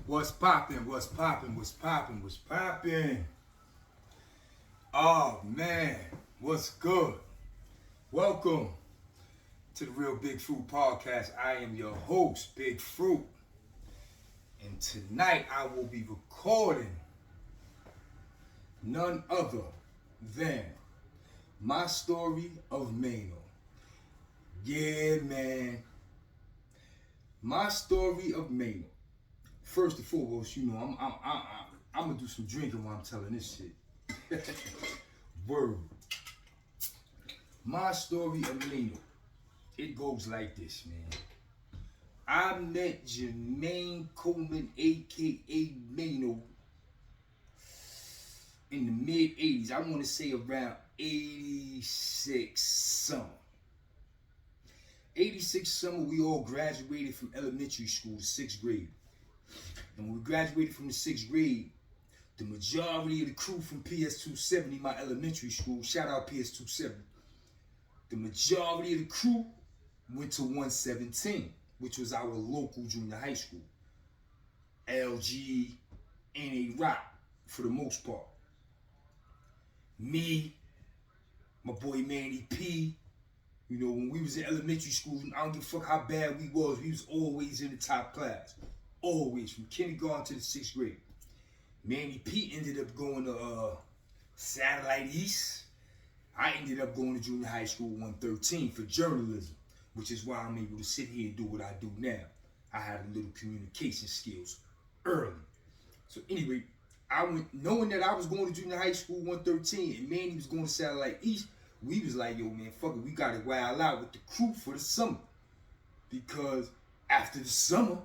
What's poppin'? What's poppin'? What's poppin'? What's poppin'? Oh man, what's good? Welcome to the Real Big Fruit Podcast. I am your host, Big Fruit. And tonight I will be recording none other than my story of Maino. Yeah, man. My story of Maino. First and foremost, I'm gonna do some drinking while I'm telling this shit. Word. My story of Maino. It goes like this, man. I met Jermaine Coleman, aka Maino, in the mid 80s. I want to say around 86 summer. 86 summer, we all graduated from elementary school, 6th grade. And when we graduated from the 6th grade, the majority of the crew from PS 270, my elementary school, shout out PS 270, the majority of the crew went to 117, which was our local junior high school. LG, NA Rock, for the most part. Me, my boy Manny P, when we was in elementary school, I don't give a fuck how bad we was always in the top class. Always, from kindergarten to the 6th grade. Manny P ended up going to Satellite East. I ended up going to junior high school 113 for journalism, which is why I'm able to sit here and do what I do now. I had a little communication skills early. So anyway, I went knowing that I was going to junior high school 113 and Manny was going to Satellite East. We was like, yo man, fuck it, we got to wild out with the crew for the summer. Because after the summer,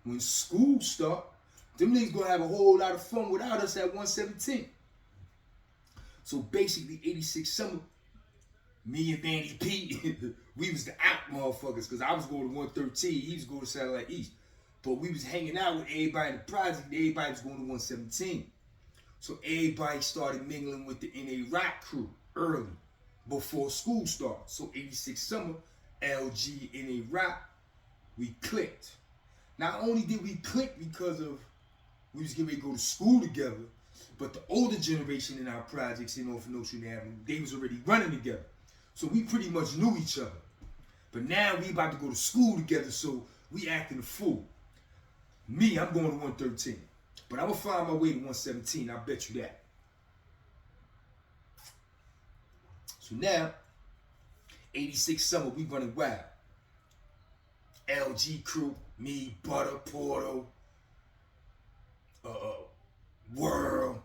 when school start, them niggas gonna have a whole lot of fun without us at 117. So basically, 86 summer, me and Manny P, we was the out motherfuckers, because I was going to 113, he was going to Satellite East. But we was hanging out with everybody in the project, and everybody was going to 117. So everybody started mingling with the NA Rock crew early, before school started. So 86 summer, LG, NA Rock, we clicked. Not only did we click because of we was getting ready to go to school together, but the older generation in our projects in North Ocean Avenue, they was already running together. So we pretty much knew each other. But now we about to go to school together, so we acting a fool. Me, I'm going to 113. But I'm going to find my way to 117, I bet you that. So now, 86 summer, we running wild. LG crew, me, Butter, Porto, World,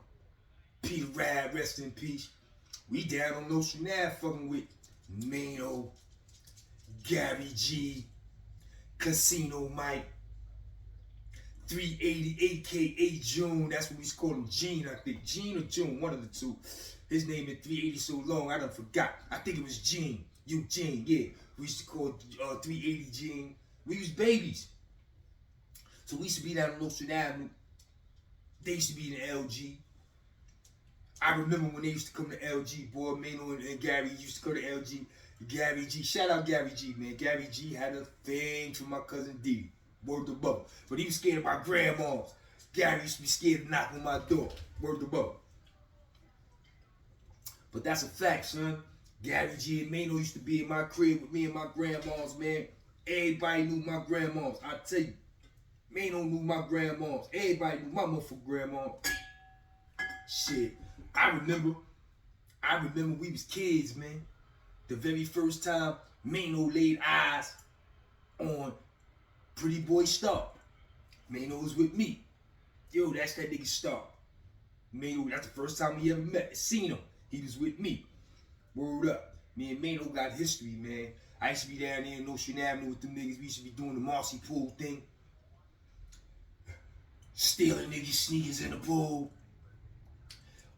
Peter Rad, rest in peace. We down on Ocean Ave fucking with Maino, Gary G, Casino Mike, 380 aka June, that's what we used to call him, Gene, I think. Gene or June, one of the two. His name in 380 so long, I done forgot. I think it was Gene. Eugene, yeah. We used to call 380 Gene. We was babies. So we used to be down on Ocean Avenue. They used to be in the LG. I remember when they used to come to LG, boy, Maino and Gary used to go to LG. Gary G, shout out Gary G, man. Gary G had a thing for my cousin D. Word to bubble. But he was scared of my grandmas. Gary used to be scared to knock on my door. Word to bubble. But that's a fact, son. Gary G and Maino used to be in my crib with me and my grandmas, man. Everybody knew my grandmas. I tell you, Maino knew my grandmas. Everybody knew my motherfucking grandma. Shit. I remember we was kids, man. The very first time Maino laid eyes on Pretty Boy Star. Maino was with me. Yo, that's that nigga Star. Maino, that's the first time we ever met. Seen him. He was with me. Word up. Me and Maino got history, man. I used to be down there in Ocean Avenue with them niggas. We used to be doing the Marcy Pool thing. Stealing niggas' sneakers in the pool.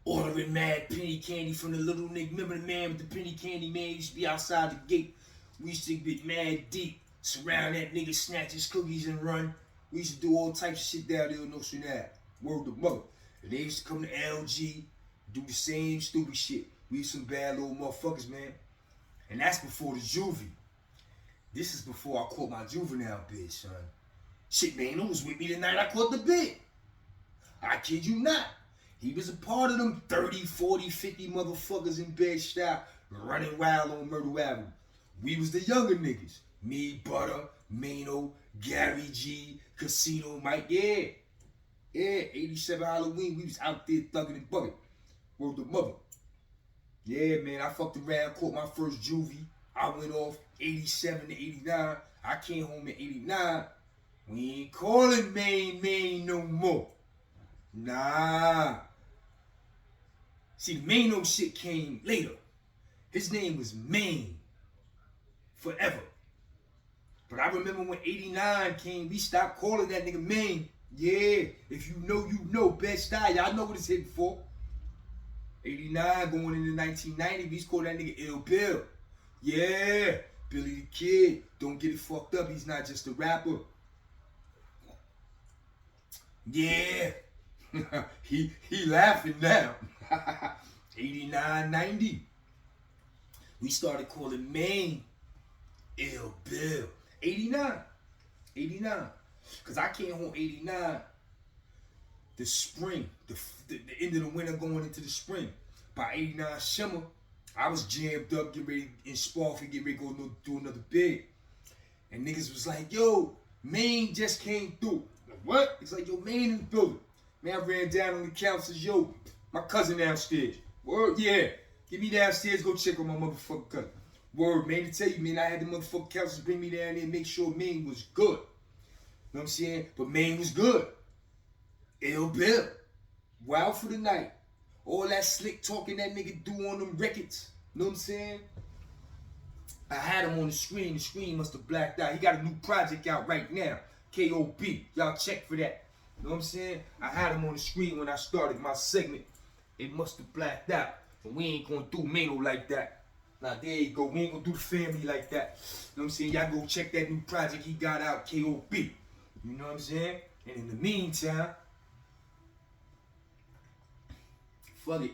Ordering mad penny candy from the little nigga. Remember the man with the penny candy, man? He used to be outside the gate. We used to get mad deep. Surround that nigga, snatch his cookies and run. We used to do all types of shit down there in Ocean Ave. Word to mother. And they used to come to LG, do the same stupid shit. We was some bad little motherfuckers, man. And that's before the juvie. This is before I caught my juvenile bitch, son. Shit, Maino was with me the night I caught the bid. I kid you not. He was a part of them 30, 40, 50 motherfuckers in Bed-Stuy running wild on Myrtle Avenue. We was the younger niggas. Me, Butter, Maino, Gary G, Casino Mike. Yeah, 87 Halloween, we was out there thugging and bugging. Word the mother. Yeah, man, I fucked around, caught my first juvie. I went off 87 to 89. I came home in 89. We ain't calling Main no more. Nah. See, the Maino shit came later. His name was Main. Forever. But I remember when 89 came, we stopped calling that nigga Main. Yeah, if you know, you know. Bed-Stuy, y'all know what it's hitting for. 89 going into 1990, we called that nigga Ill Bill. Yeah, Billy the Kid. Don't get it fucked up, he's not just a rapper. Yeah, he laughing now. 89, 90. We started calling Main Ill Bill. 89. Because I came home 89, the spring, the end of the winter going into the spring. By 89 summer, I was jammed up, get ready in Spofford, get ready to go do another bid. And niggas was like, yo, Main just came through. Like, what? It's like, yo, Main in the building. Man, I ran down on the couch, says, yo, my cousin downstairs. Word, yeah. Get me downstairs, go check on my motherfucking cousin. Word, man, to tell you, man, I had the motherfucking councils bring me down there and make sure Main was good. You know what I'm saying? But Main was good. Ill Bill. Wild for the night. All that slick talking that nigga do on them records. You know what I'm saying? I had him on the screen. The screen must have blacked out. He got a new project out right now. K.O.B. Y'all check for that. You know what I'm saying? I had him on the screen when I started my segment. It must have blacked out. But we ain't gonna do Maino like that. Now there you go. We ain't gonna do the family like that. You know what I'm saying? Y'all go check that new project he got out, K.O.B. You know what I'm saying? And in the meantime, fuck it.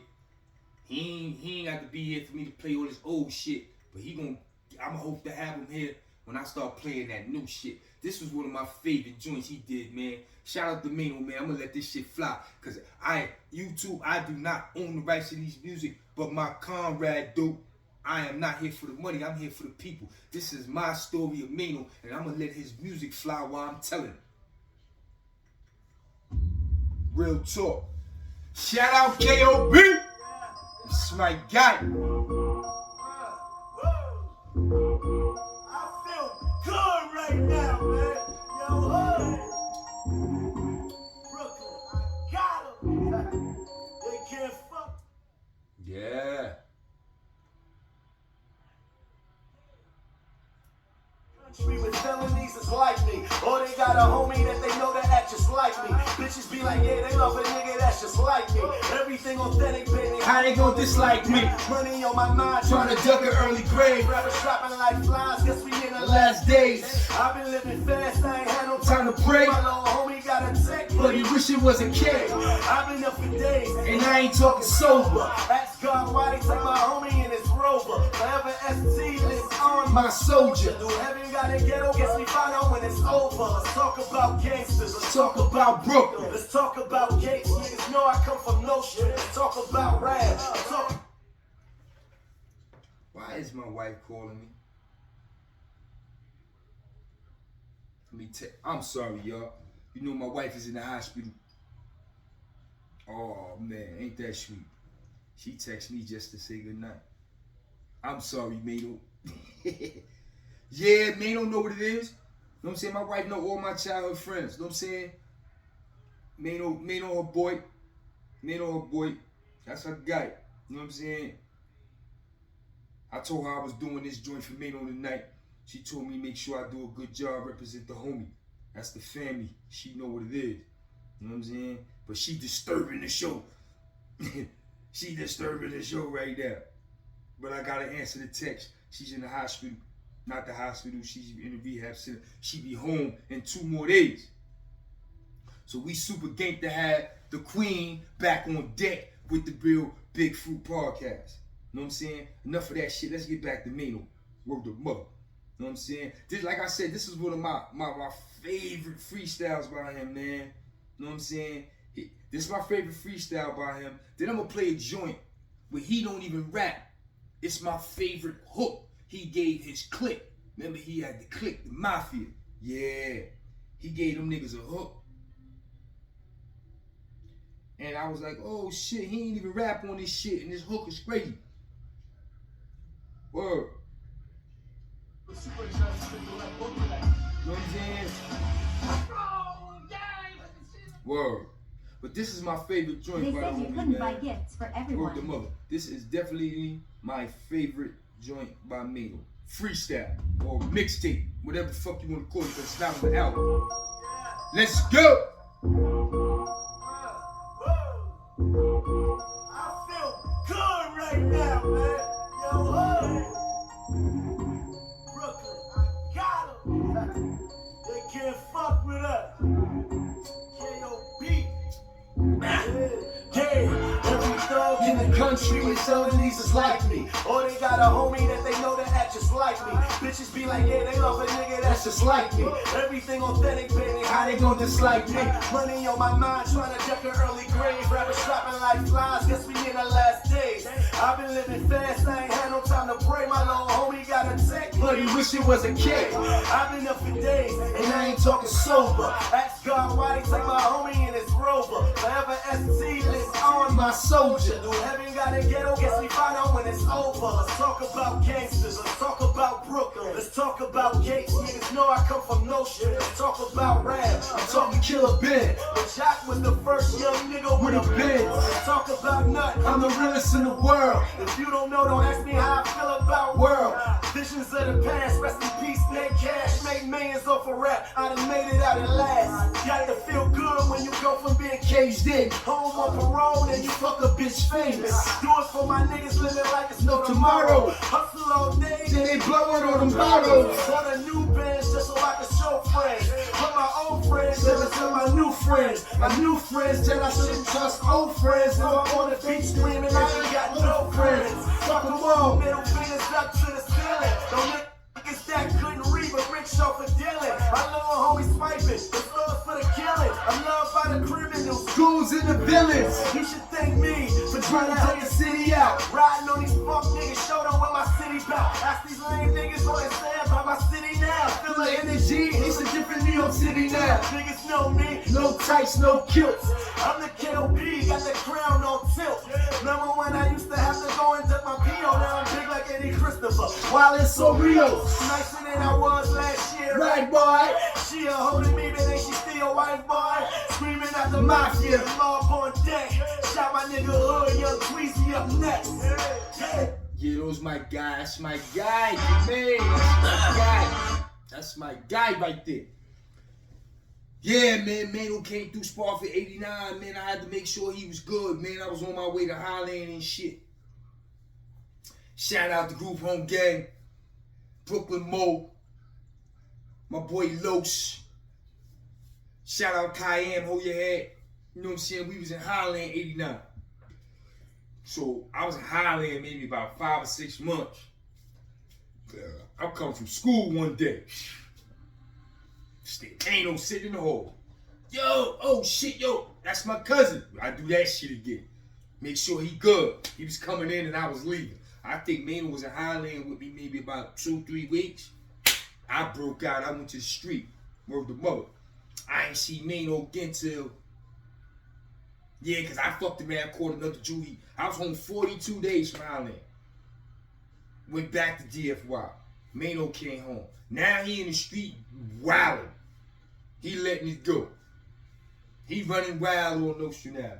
He ain't got to be here for me to play all this old shit. But I'ma hope to have him here when I start playing that new shit. This was one of my favorite joints he did, man. Shout out to Maino, man. I'm gonna let this shit fly. Cause YouTube, I do not own the rights to these music, but my comrade do. I am not here for the money, I'm here for the people. This is my story of Maino, and I'm gonna let his music fly while I'm telling it. Real talk. Shout out K.O.B. This is my guy. I feel good right now, man. Yo, hey. Brooklyn, I got them. They can't fuck. Yeah. Country with felonies is like me. Or they got a homie that they know that act just like me. Bitches be like, yeah, they love a nigga that's just like me. Everything authentic, baby. How they gon' dislike me? Money on my mind, Trying to duck an early grave. rappers dropping like flies, guess we in the Last days. I've been living fast, I ain't had no Time to pray. My little homie got a tech, But he wish it was a kid. I've been up for days, And I ain't talking sober. ask God why they take my homie in his rover. Forever ST lives on My soldier. Do heaven got a ghetto? Guess we find out when it's over. Let's talk about gangsters. Let's Talk about Brooklyn. Let's talk about Gates. Niggas know I come from no shit. Let's talk about rap. Let's talk. Why is my wife calling me? I'm sorry, y'all. You know my wife is in the hospital. Oh man, ain't that sweet? She texted me just to say goodnight. I'm sorry, Maino. Yeah, Maino know what it is. You know what I'm saying? My wife know all my childhood friends. You know what I'm saying? Maino her boy. Maino her boy. That's her guy. You know what I'm saying? I told her I was doing this joint for Maino tonight. She told me make sure I do a good job, represent the homie. That's the family. She know what it is. You know what I'm saying? But she disturbing the show. She disturbing the show right there. But I gotta answer the text. She's in the hospital. Not the hospital, she's in the rehab center. She be home in 2 more days. So we super ganked to have the queen back on deck with the Real Big Fruit podcast. You know what I'm saying? Enough of that shit. Let's get back to Maino. Word the mother. know what I'm saying? This, like I said, this is one of my favorite freestyles by him, man. You know what I'm saying? This is my favorite freestyle by him. Then I'm gonna play a joint where he don't even rap. It's my favorite hook he gave his clique. Remember, he had the clique, the mafia. Yeah, he gave them niggas a hook. And I was like, oh shit, he ain't even rap on this shit, and this hook is crazy. Word. You know what I'm saying? Word. But this is my favorite joint. They said you couldn't buy gifts for everyone. Word the mother. This is definitely my favorite joint by Maino. Freestyle or mixtape, whatever the fuck you want to call it, but it's not on the album. Let's go! I feel good right now, man. Yo, Brooklyn, I got 'em. They can't fuck with us. K.O.B. Yeah, every thug in the country with felonies is like me. Or they got a homie that they know that act just like me. Bitches be like, yeah, they love a nigga that's just like me. Everything authentic, baby, how they gon' dislike me? Money on my mind, trying to deck an early grave. Rappers dropping like flies, guess we in the last days. I've been living fast, I ain't had no time to pray. My little homie got a tech, but he wish it was a kid. I've been up for days, and I ain't talking sober. Ask God why they take my homie in his rover. Forever ST lives on my soldier. Do heaven got a ghetto? Guess we find out when it's over. Let's talk about gangsters. Let's talk about Brooklyn. Let's talk about Gates. Niggas know I come from no shit. Let's talk about rap. I'm talking Killer Ben. But Jock was the first young nigga with a Benz. Let's talk about Nut. I'm the realest in the world. If you don't know, don't ask me how I feel about world. Visions of the past. Rest in peace, Nate Cash. Made millions off of rap. I done made it out at last. Got to feel good when you go from being caged in, home on parole, and you fuck a bitch famous. Do it for my niggas living like it's no tomorrow. Hustle all day, then they blow it on them bottles. On a new bench just so I can show friends. But my old friends jealous of my new friends. My new friends tell I shouldn't trust old friends. Now I'm on the beach screaming, I ain't got no friends. Fuck them all, middle fingers up to the ceiling. Don't niggas that couldn't read but rich off for dealing. My little homie swiping, the floors for the killing. I'm loved by the criminals, ghouls and the villains. You should thank me for trying to help the city out. Riding on these fuck niggas, show them what my city bout. Ask these lame niggas what they say about my city now. Feel the energy, it's a different New York City now. Niggas know me, no tights, no kilts. I'm the K.O.B., got the crown on tilt. Remember when I used to have to go and dip my P.O. Now I'm big like Eddie Christopher, while it's so real. Nicer than I was last year, right boy? She a holding me, but ain't she still white boy? Screaming at the mafia, mob on deck. Shout my nigga Hood, Young Tweezy up next. Yeah, those my guy. That's my guy, man. That's my guy. That's my guy right there. Yeah, man. Maino came through Spark for 89, man. I had to make sure he was good, man. I was on my way to Highland and shit. Shout out to Group Home Gang, Brooklyn Mo, my boy Los. Shout out Cayenne, hold your head. You know what I'm saying? We was in Highland 89. So I was in Highland maybe about 5 or 6 months. I come from school one day. Ain't no sitting in the hole. Yo, oh shit, yo, that's my cousin. I do that shit again. Make sure he good. He was coming in and I was leaving. I think Maino was in Highland with me maybe about 2-3 weeks. I broke out. I went to the street. Word the mother. I ain't see Maino again till, yeah, because I fucked around, caught another Judy. I was home 42 days from Highland. Went back to DFY. Maino came home. Now he in the street wilding. He letting it go. He running wild on Nostril now.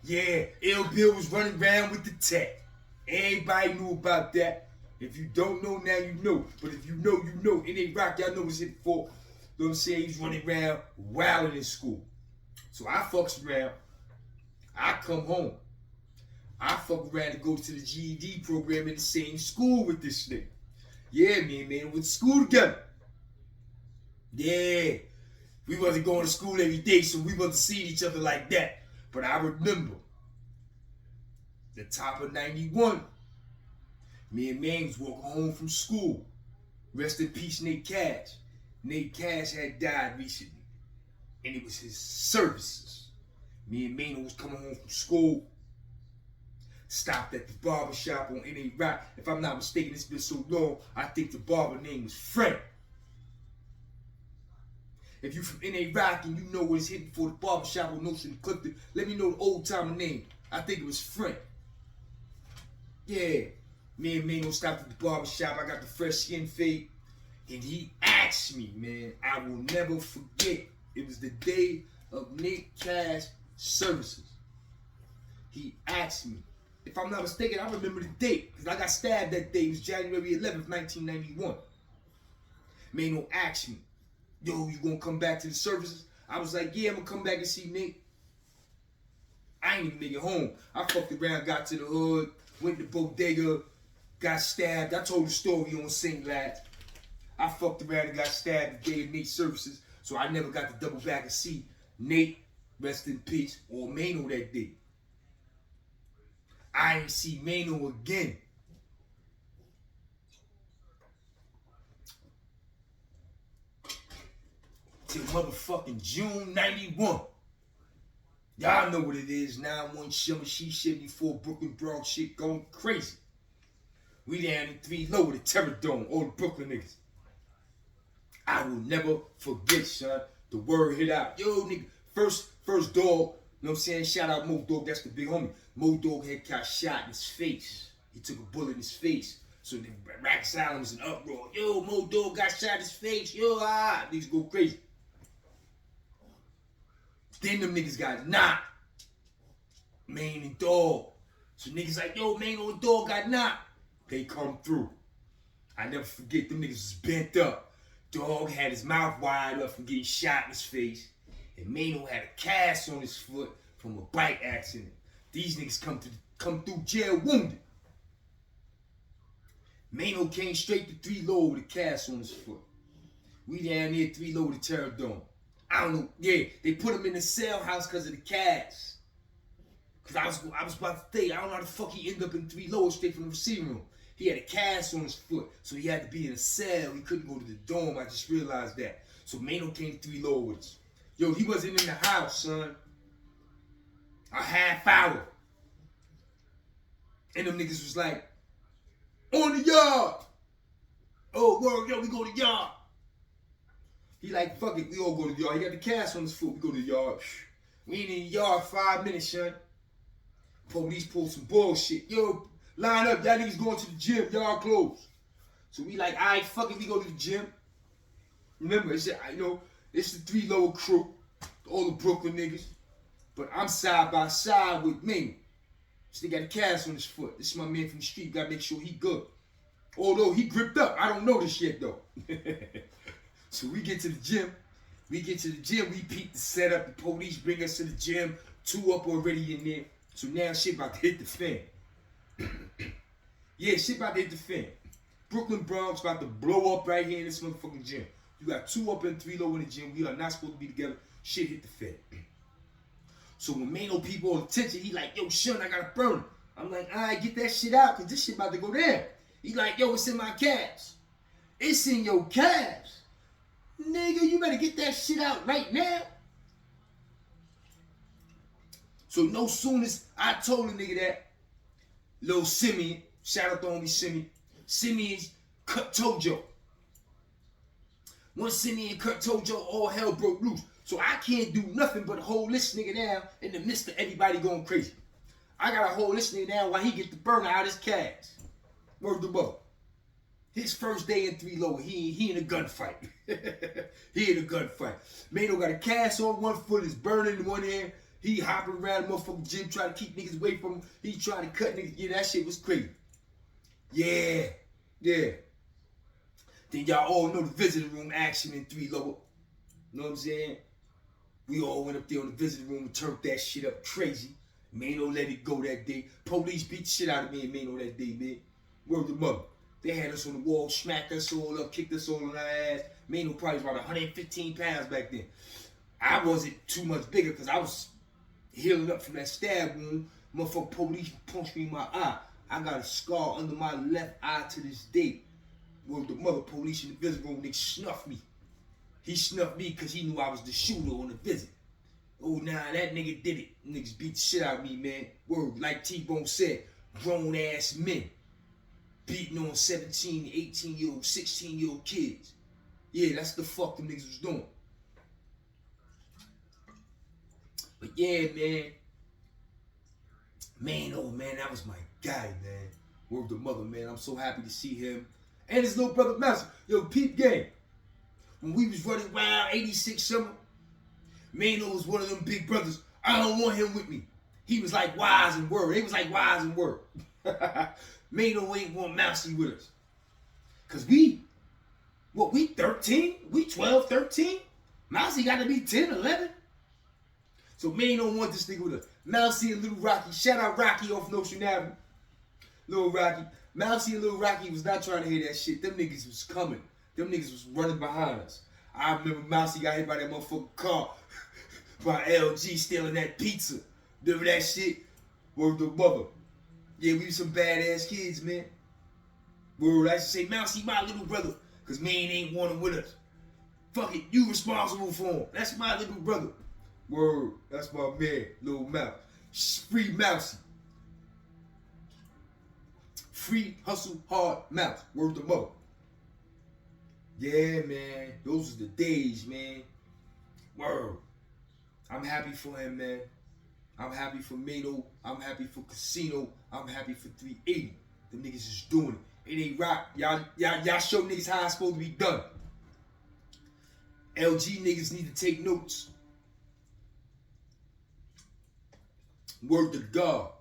Yeah, Ill Bill was running around with the tech. Everybody knew about that. If you don't know now, you know. But if you know, you know. It ain't rock, y'all know what's hit for. You know what I'm saying? He's running around wilding in school. So I fucks around. I come home. I fuck around to go to the GED program in the same school with this nigga. Yeah, me and man went to school together. Yeah. We wasn't going to school every day, so we wasn't seeing each other like that. But I remember the top of 91. Me and man was walking home from school. Rest in peace, Nate Cash. Nate Cash had died recently, and it was his services. Me and Maino was coming home from school, stopped at the barber shop on NA Rock. If I'm not mistaken, it's been so long, I think the barber name was Frank. If you from NA Rock and you know what is hidden for the barber shop on Notion and Clifton, let me know the old timer name. I think it was Frank. Yeah. Me and Maino stopped at the barber shop. I got the fresh skin fade. And he asked me, man, I will never forget. It was the day of Nate Cash services. He asked me. If I'm not mistaken, I remember the date. Because I got stabbed that day. It was January 11th, 1991. Maino asked me, yo, you gonna come back to the services? I was like, yeah, I'm gonna come back and see Nate. I ain't even make it home. I fucked around, got to the hood, went to Bodega, got stabbed. I told the story on St. Lad. I fucked around and got stabbed the day of Nate's services, so I never got to double back and see Nate, rest in peace, or Maino that day. I ain't see Maino again. Till motherfucking June 91. Y'all know what it is. 9-1 Shimmer, she 74 Brooklyn Bronx shit going crazy. We down in 3 low with the Terror Dome, all the Brooklyn niggas. I will never forget, son. The word hit out. Yo, nigga, first dog, you know what I'm saying? Shout out Mo Dog, that's the big homie. Mo Dog had got shot in his face. He took a bullet in his face. So the Rack Asylum was an uproar. Yo, Mo Dog got shot in his face. Yo, niggas go crazy. Then them niggas got knocked. Main and Dog. So niggas like, yo, Main and Dog got knocked. They come through. I never forget, them niggas was bent up. Dog had his mouth wide up from getting shot in his face. And Maino had a cast on his foot from a bike accident. These niggas come through jail wounded. Maino came straight to 3 low with a cast on his foot. We down there 3 low with the Terror Dome. I don't know, yeah, they put him in the cell house because of the cast. Cause I was about to say, I don't know how the fuck he ended up in 3 low straight from the receiving room. He had a cast on his foot, so he had to be in a cell. He couldn't go to the dome. I just realized that. So Maino came 3 low with us. Yo, he wasn't in the house, son. A half hour. And them niggas was like, on the yard. Oh, word, yo, we go to the yard. He like, fuck it, we all go to the yard. He got the cast on his foot, we go to the yard. We ain't in the yard 5 minutes, son. Police pulled some bullshit. Yo, line up, y'all niggas going to the gym, y'all closed. So we like, all right, fuck it, we go to the gym. Remember, it's, you know, it's the 3 lower crew, all the Brooklyn niggas. But I'm side by side with me. So they got a cast on his foot. This is my man from the street, gotta make sure he good. Although he gripped up, I don't know this yet though. So we get to the gym. We peep the setup, the police bring us to the gym, 2 up already in there. So now shit about to hit the fan. Yeah, shit about to hit the fan. Brooklyn Bronx about to blow up right here in this motherfucking gym. You got 2 up and 3 low in the gym. We are not supposed to be together. Shit hit the fan. So when Maino people on attention, he like, yo, Sean, I gotta burn him. I'm like, all right, get that shit out, cause this shit about to go down. He like, yo, it's in my calves. It's in your calves. Nigga, you better get that shit out right now. So no soon as I told the nigga that, Lil Simeon, shout out to homie Simeon, Simeon's cut Tojo. Once Simeon cut Tojo, all hell broke loose. So I can't do nothing but hold this nigga down in the midst of everybody going crazy. I gotta hold this nigga down while he get the burner out his calves. Word the ball. His first day in 3 low, he in a gunfight. He in a gunfight. Maino got a cast on one foot, is burning in one hand. He hopping around the motherfucking gym trying to keep niggas away from him. He trying to cut niggas. Yeah, that shit was crazy. Yeah. Then y'all all know the visiting room action in 3 low. You know what I'm saying? We all went up there on the visiting room and turned that shit up crazy. Maino let it go that day. Police beat the shit out of me and Maino that day, man. Word the mother. They had us on the wall, smacked us all up, kicked us all on our ass. Maino probably was about 115 pounds back then. I wasn't too much bigger because I was healing up from that stab wound. Motherfucker police punched me in my eye. I got a scar under my left eye to this day. Well, the mother police in the visit room, nigga snuffed me. He snuffed me because he knew I was the shooter on the visit. Oh, nah, that nigga did it. Niggas beat the shit out of me, man. Word, like T-Bone said, grown-ass men beating on 17, 18-year-old, 16-year-old kids. Yeah, that's the fuck them niggas was doing. But yeah, man. Maino, man, that was my guy, man. Word the mother, man. I'm so happy to see him. And his little brother, Master. Yo, peep game. When we was running wild, 86 summer, Maino was one of them big brothers. I don't want him with me. He was like wise and word. They was like wise and word. Maino ain't want Mousy with us. Because we 13? We 12, 13? Mousy got to be 10, 11. So Maino want this nigga with us. Mousy and Little Rocky. Shout out Rocky off Notion Avenue. Little Rocky. Mousy and Little Rocky was not trying to hear that shit. Them niggas was coming. Them niggas was running behind us. I remember Mousy got hit by that motherfucking car by LG stealing that pizza. Remember that shit? Word the mother. Yeah, we was some badass kids, man. Word, I used to say, Mousy, my little brother, because man ain't want him with us. Fuck it, you responsible for him. That's my little brother. Word, that's my man, Little Mouse. Free Mousy. Free hustle hard Mouse. Word the mother. Yeah, man. Those are the days, man. Word. I'm happy for him, man. I'm happy for Maino. I'm happy for Casino. I'm happy for 380. Them niggas is doing it. It ain't rock. Y'all show niggas how it's supposed to be done. LG niggas need to take notes. Word to God.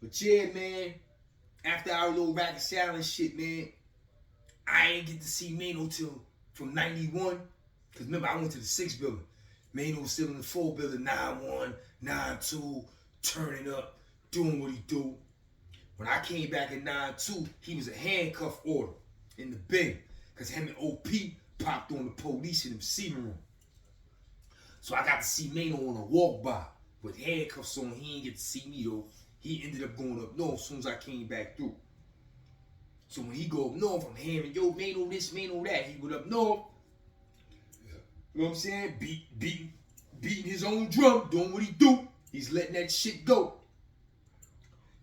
But yeah, man. After our little racket salad shit, man, I ain't get to see Maino till from 91. Because remember, I went to the 6th building. Maino was still in the 4 building, 9-1, 9-2, turning up, doing what he do. When I came back in 9-2, he was a handcuff order in the bin. Because him and OP popped on the police in the receiving room. So I got to see Maino on a walk by with handcuffs on. He didn't get to see me though. He ended up going up north as soon as I came back through. So when he go up north, I'm hearing, yo, Maino this, Maino that. He went up north. You know what I'm saying? Beating his own drum, doing what he do. He's letting that shit go.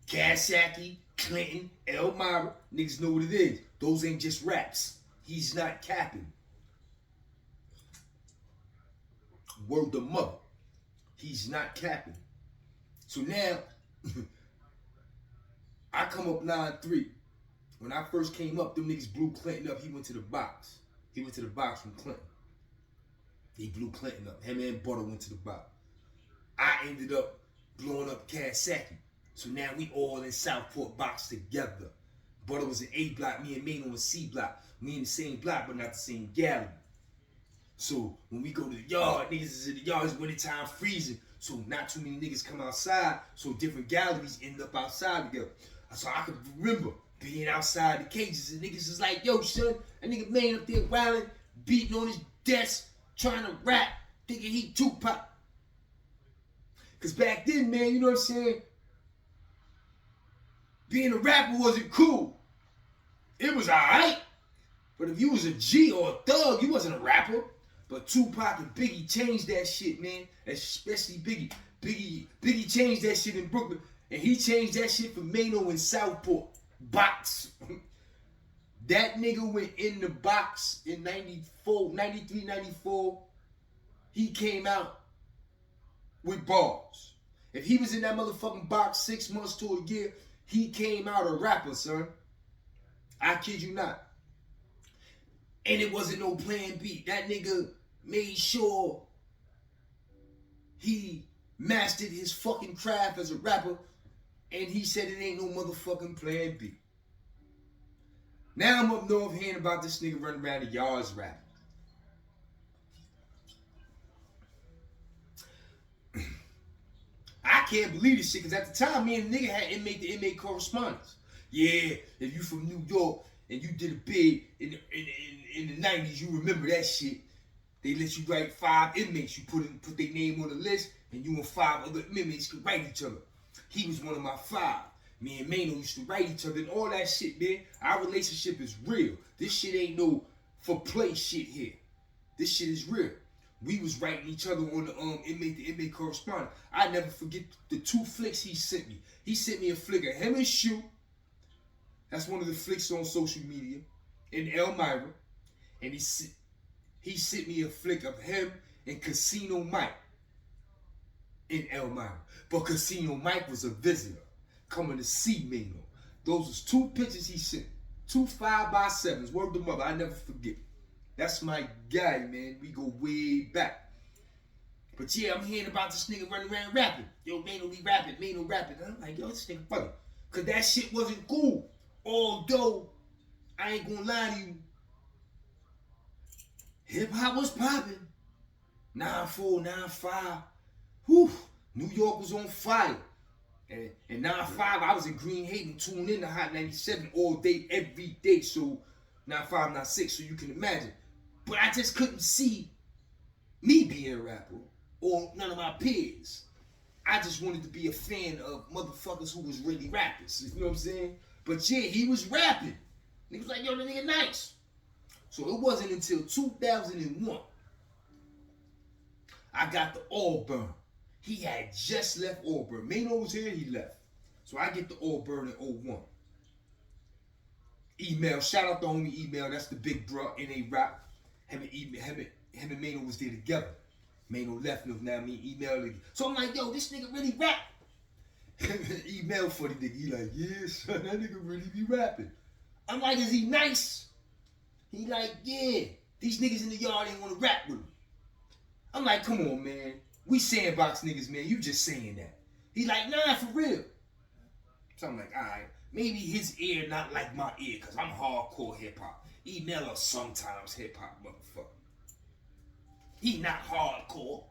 Kasaki, Clinton, Elmira, niggas know what it is. Those ain't just raps. He's not capping. Word the mother. He's not capping. So now, I come up 9-3. When I first came up, them niggas blew Clinton up. He went to the box. He went to the box from Clinton. He blew Clinton up. Him and Butter went to the box. I ended up blowing up Kasaki. So now we all in Southport box together. Butter was in A block, me and Maino was C block. We in the same block, but not the same gallery. So when we go to the yard, niggas is in the yard, it's wintertime freezing. So not too many niggas come outside, so different galleries end up outside together. So I can remember being outside the cages and niggas is like, yo, son, that nigga man up there wilding, beating on his desk, trying to rap, thinking he Tupac. Cause back then, man, you know what I'm saying? Being a rapper wasn't cool. It was alright. But if you was a G or a thug, you wasn't a rapper. But Tupac and Biggie changed that shit, man. Especially Biggie. Biggie changed that shit in Brooklyn. And he changed that shit for Maino in Southport. Box. That nigga went in the box in 94, 93, 94. He came out with bars. If he was in that motherfucking box 6 months to a year, he came out a rapper, son. I kid you not. And it wasn't no plan B. That nigga made sure he mastered his fucking craft as a rapper, and he said it ain't no motherfucking plan B. Now I'm up north hearing about this nigga running around the yards rapping. I can't believe this shit, because at the time, me and the nigga had inmate correspondence. Yeah, if you from New York and you did a bid in the 90s, you remember that shit. They let you write 5 inmates. You put their name on the list, and you and 5 other inmates could write each other. He was one of my 5. Me and Maino used to write each other and all that shit, man. Our relationship is real. This shit ain't no for play shit here. This shit is real. We was writing each other on the inmate correspondent. I never forget the 2 flicks he sent me. He sent me a flick of him and Shoe. That's one of the flicks on social media. In Elmira. And he sent me a flick of him and Casino Mike in Elmira. But Casino Mike was a visitor coming to see Maino. Those was 2 pictures he sent. 2 5x7s. Word to mother. I never forget. That's my guy, man. We go way back. But yeah, I'm hearing about this nigga running around rapping. Yo, Maino be rapping. Maino rapping. And I'm like, yo, this nigga funny. Because that shit wasn't cool. Although, I ain't gonna lie to you. Hip-hop was popping. 9-4, 9-5. Whew. New York was on fire. And 9-5, I was in Green Haven, tuning in to Hot 97 all day, every day. So 9-5, 9-6, so you can imagine. But I just couldn't see me being a rapper or none of my peers. I just wanted to be a fan of motherfuckers who was really rappers. You know what I'm saying? But yeah, he was rapping. He was like, yo, the nigga nice. So it wasn't until 2001 I got the Auburn. He had just left Auburn. Maino was here, he left. So I get the Auburn in 01. Email, shout out to homie Email, that's the big bro, NA Rap. Him and Maino was there together. Maino left him, now me Email. So I'm like, yo, this nigga really rap. Email for the nigga, he like, yeah, son, that nigga really be rapping. I'm like, is he nice? He like, yeah, these niggas in the yard ain't want to rap with him. I'm like, come on, man. We sandbox niggas, man. You just saying that. He like, nah, for real. So I'm like, all right. Maybe his ear not like my ear, because I'm hardcore hip-hop. Email us sometimes hip-hop, motherfucker. He not hardcore.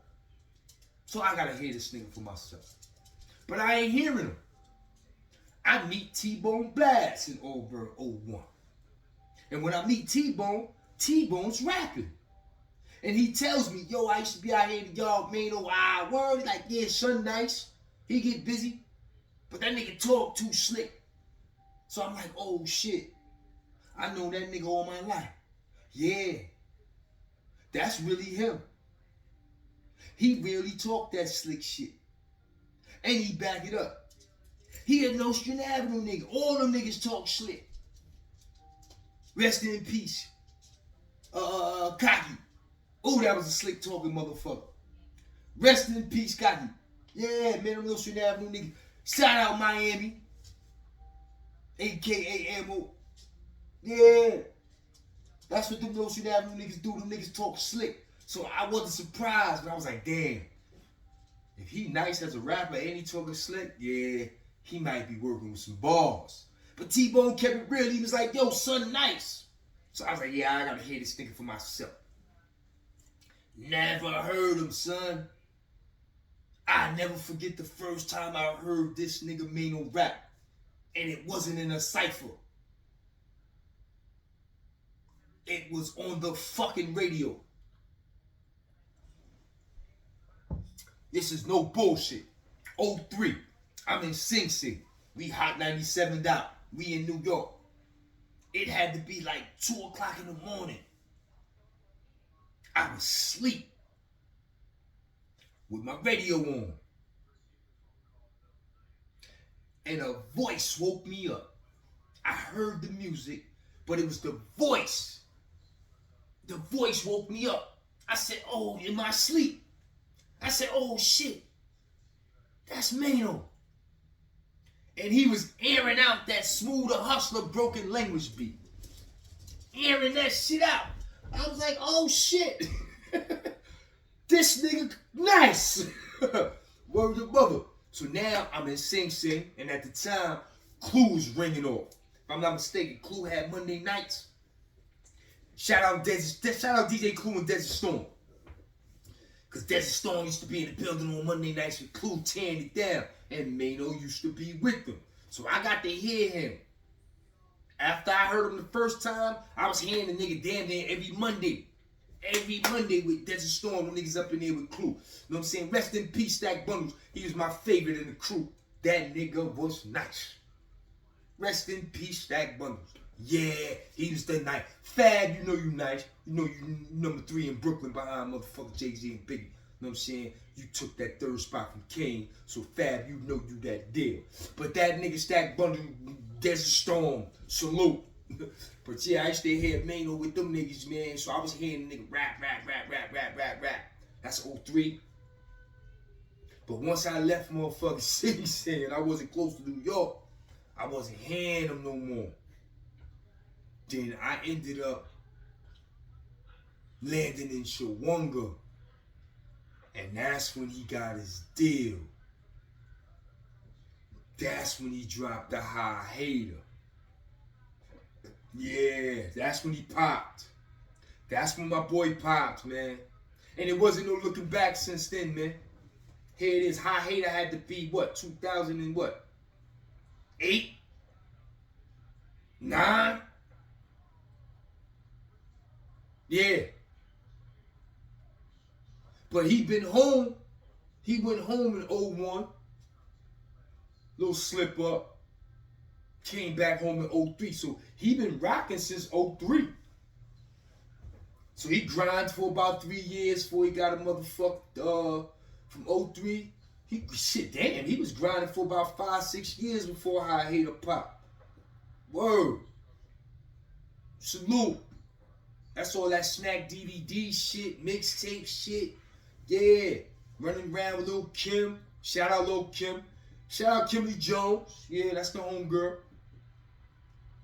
So I got to hear this nigga for myself. But I ain't hearing him. I meet T-Bone Blast in Auburn 01. And when I meet T-Bone, T-Bone's rapping. And he tells me, yo, I used to be out here in the yard, man, oh, word. Like, yeah, son nice. He get busy. But that nigga talk too slick. So I'm like, oh, shit. I know that nigga all my life. Yeah. That's really him. He really talk that slick shit. And he back it up. He a Nostrand Avenue nigga. All them niggas talk slick. Rest in peace. Cocky. Oh, that was a slick talking motherfucker. Rest in peace, Cocky. Yeah, man, I'm Nostrand Avenue nigga. Shout out Miami. AKA Ammo. Yeah. That's what them Nostrand Avenue niggas do. Them niggas talk slick. So I wasn't surprised, but I was like, damn. If he nice as a rapper and he talking slick, yeah, he might be working with some balls. But T-Bone kept it real. He was like, yo, son, nice. So I was like, yeah, I gotta hear this nigga for myself. Never heard him, son. I never forget the first time I heard this nigga Maino rap. And it wasn't in a cypher. It was on the fucking radio. This is no bullshit. 03. I'm in Sing Sing. We Hot 97 out. We in New York. It had to be like 2 o'clock in the morning. I was asleep with my radio on. And a voice woke me up. I heard the music, but it was the voice. The voice woke me up. I said, oh, in my sleep. I said, oh shit. That's Maino. And he was airing out that Smoother Hustler broken language beat. Airing that shit out. I was like, oh shit. This nigga nice. Word to mother. So now I'm in Sing Sing, and at the time, Clue was ringing off. If I'm not mistaken, Clue had Monday nights. Shout out DJ Clue and Desert Storm. Because Desert Storm used to be in the building on Monday nights with Clue tearing it down. And Maino used to be with them. So I got to hear him. After I heard him the first time, I was hearing the nigga damn near every Monday. Every Monday with Desert Storm, the niggas up in there with Clue. You know what I'm saying? Rest in peace, Stack Bundles. He was my favorite in the crew. That nigga was nice. Rest in peace, Stack Bundles. Yeah, he was the night. Fab, you know you nice. You know you number 3 in Brooklyn behind motherfucker Jay-Z and Biggie. You know what I'm saying? You took that 3rd spot from Kane, so Fab, you know you that deal. But that nigga Stack Bundle, Desert Storm, salute. But yeah, I used to hear Maino with them niggas, man. So I was hearing the nigga rap. That's 03. But once I left motherfucking City saying I wasn't close to New York, I wasn't hearing them no more. Then I ended up landing in Shawanga. And that's when he got his deal. That's when he dropped the High Hater. Yeah, that's when he popped. That's when my boy popped, man. And it wasn't no looking back since then, man. Here it is. High Hater had to be what? 2000 and what? 8? 9? Yeah. But he been home. He went home in 01. Little slip up. Came back home in 03. So he been rocking since 03. So he grinded for about 3 years before he got a motherfucker from 03. He was grinding for about 5-6 years before High Hater pop. Word. Salute. That's all that snack DVD shit, mixtape shit. Yeah. Running around with Lil Kim. Shout out Lil Kim. Shout out Kimberly Jones. Yeah, that's the homegirl.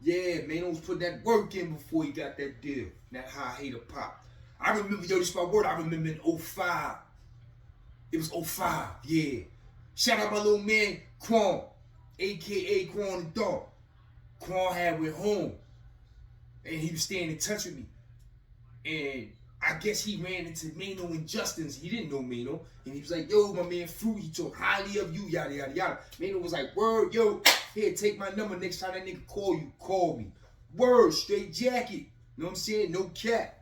Yeah, Maino was putting that work in before he got that deal. That High Hater pop. I remember, yo, this is my word, I remember in 05. It was 05, yeah. Shout out my little man, Quan, a.k.a. Quan the Dog. Quan had went home. And he was staying in touch with me. And I guess he ran into Maino and Justin's. He didn't know Maino. And he was like, yo, my man Fruit, he talked highly of you, yada, yada, yada. Maino was like, word, yo, here, take my number. Next time that nigga call you, call me. Word, straight jacket. You know what I'm saying? No cap.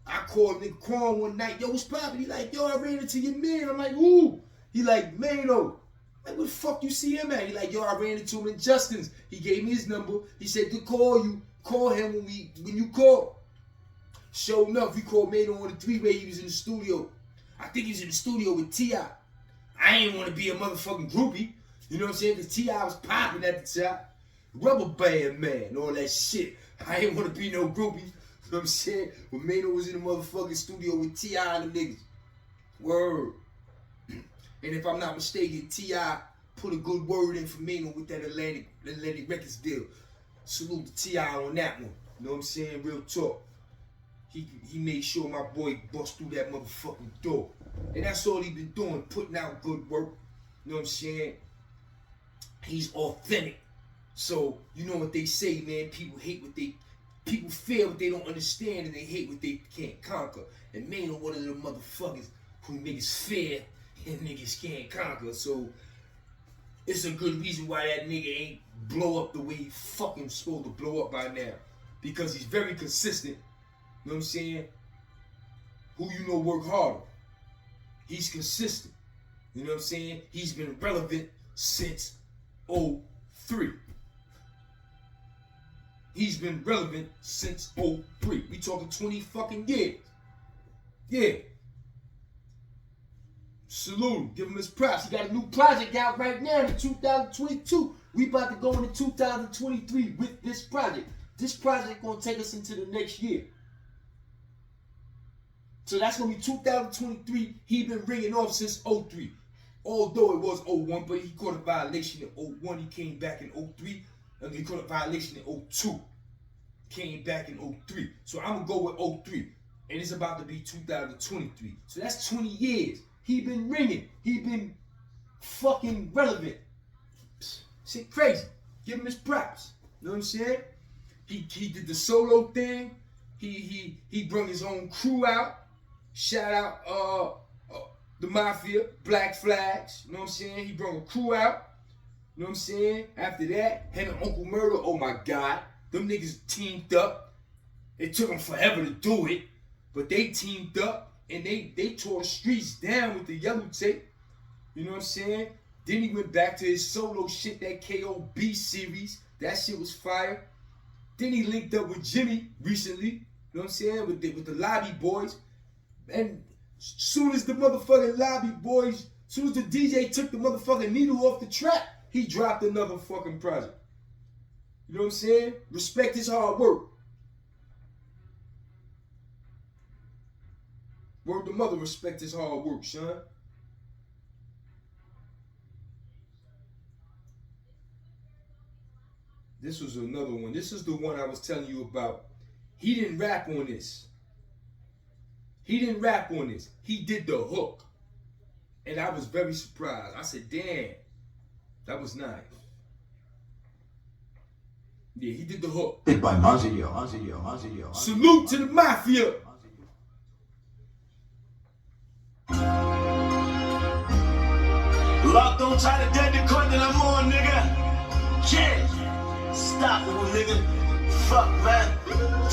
I called nigga Quan one night. Yo, what's poppin'? He like, yo, I ran into your man. I'm like, who? He like, Maino. Like, where the fuck you see him at? He like, yo, I ran into him in Justin's. He gave me his number. He said to call you. Call him when you call. Sure enough, we called Maino on the 3-way. He was in the studio. I think he was in the studio with T.I. I ain't want to be a motherfucking groupie. You know what I'm saying? Because T.I. was popping at the time. Rubber band man, all that shit. I ain't want to be no groupie. You know what I'm saying? When Maino was in the motherfucking studio with T.I. and the niggas. Word. And if I'm not mistaken, T.I. put a good word in for Maino with that Atlantic Records deal. Salute to T.I. on that one. You know what I'm saying? Real talk. He made sure my boy bust through that motherfucking door. And that's all he been doing, putting out good work. You know what I'm saying? He's authentic. So, you know what they say, man. People fear what they don't understand, and they hate what they can't conquer. And Maino one of them motherfuckers who niggas fear and niggas can't conquer. So, it's a good reason why that nigga ain't blow up the way he fucking supposed to blow up by now. Because he's very consistent. You know what I'm saying? Who you know work harder. He's consistent. You know what I'm saying? He's been relevant since 03. He's been relevant since 03. We talking 20 fucking years. Yeah. Salute him. Give him his props. He got a new project out right now in 2022. We about to go into 2023 with this project. This project gonna take us into the next year. So that's gonna be 2023. He been ringing off since 03. Although it was 01, but he caught a violation in 01. He came back in 03. And he caught a violation in 02. Came back in 03. So I'm gonna go with 03. And it's about to be 2023. So that's 20 years. He been ringing. He been fucking relevant. Shit crazy. Give him his props. You know what I'm saying? He did the solo thing. He brought his own crew out. Shout out the Mafia, Black Flags. You know what I'm saying? He brought a crew out. You know what I'm saying? After that, him and Uncle Murder, oh my God. Them niggas teamed up. It took them forever to do it. But they teamed up and they tore the streets down with the yellow tape. You know what I'm saying? Then he went back to his solo shit, that KOB series. That shit was fire. Then he linked up with Jimmy recently. You know what I'm saying? With the Lobby Boys. And soon as the motherfucking Lobby Boys, soon as the DJ took the motherfucking needle off the track, he dropped another fucking project. You know what I'm saying? Respect his hard work. Word the mother, respect his hard work, son. This was another one. This is the one I was telling you about. He didn't rap on this. He didn't rap on this. He did the hook. And I was very surprised. I said, damn, that was nice. Yeah, he did the hook. By Mazio. Salute to the mafia. Lock, don't try to dead the court that I'm on, nigga. Yeah. Stop, little nigga. Fuck, man.